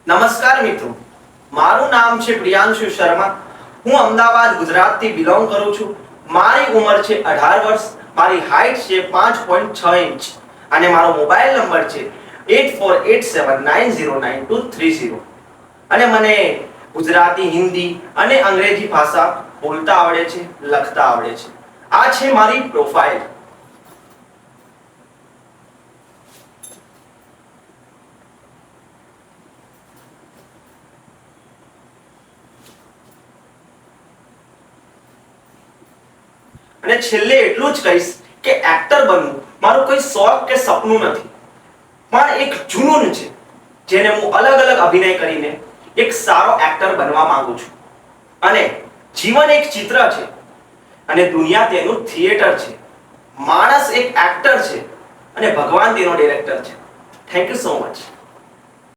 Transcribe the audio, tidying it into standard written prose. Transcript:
નમસ્કાર મિત્રો, મારું નામ છે પ્રિયાંશુ શર્મા. હું અમદાવાદ ગુજરાતથી બિલોંગ કરું છું. મારી ઉંમર છે 18 વર્ષ. મારી હાઈટ છે 5.6 ઇંચ અને મારો મોબાઈલ નંબર છે 8487909230. અને મને ગુજરાતી, હિન્દી અને અંગ્રેજી ભાષા બોલતા આવડે છે, લખતા આવડે છે. આ છે મારી પ્રોફાઇલ. અને છેલ્લે એટલું જ કહીશ કે એક્ટર બનવું મારું કોઈ શોખ કે સપનું નથી, પણ એક જુનૂન છે જેને હું અલગ અલગ અભિનય કરીને એક સારો એક્ટર બનવા માંગુ છું. અને જીવન એક ચિત્ર છે અને દુનિયા તેનું થિયેટર છે. માણસ એક એક્ટર છે અને ભગવાન તેનો ડિરેક્ટર છે. Thank you so much.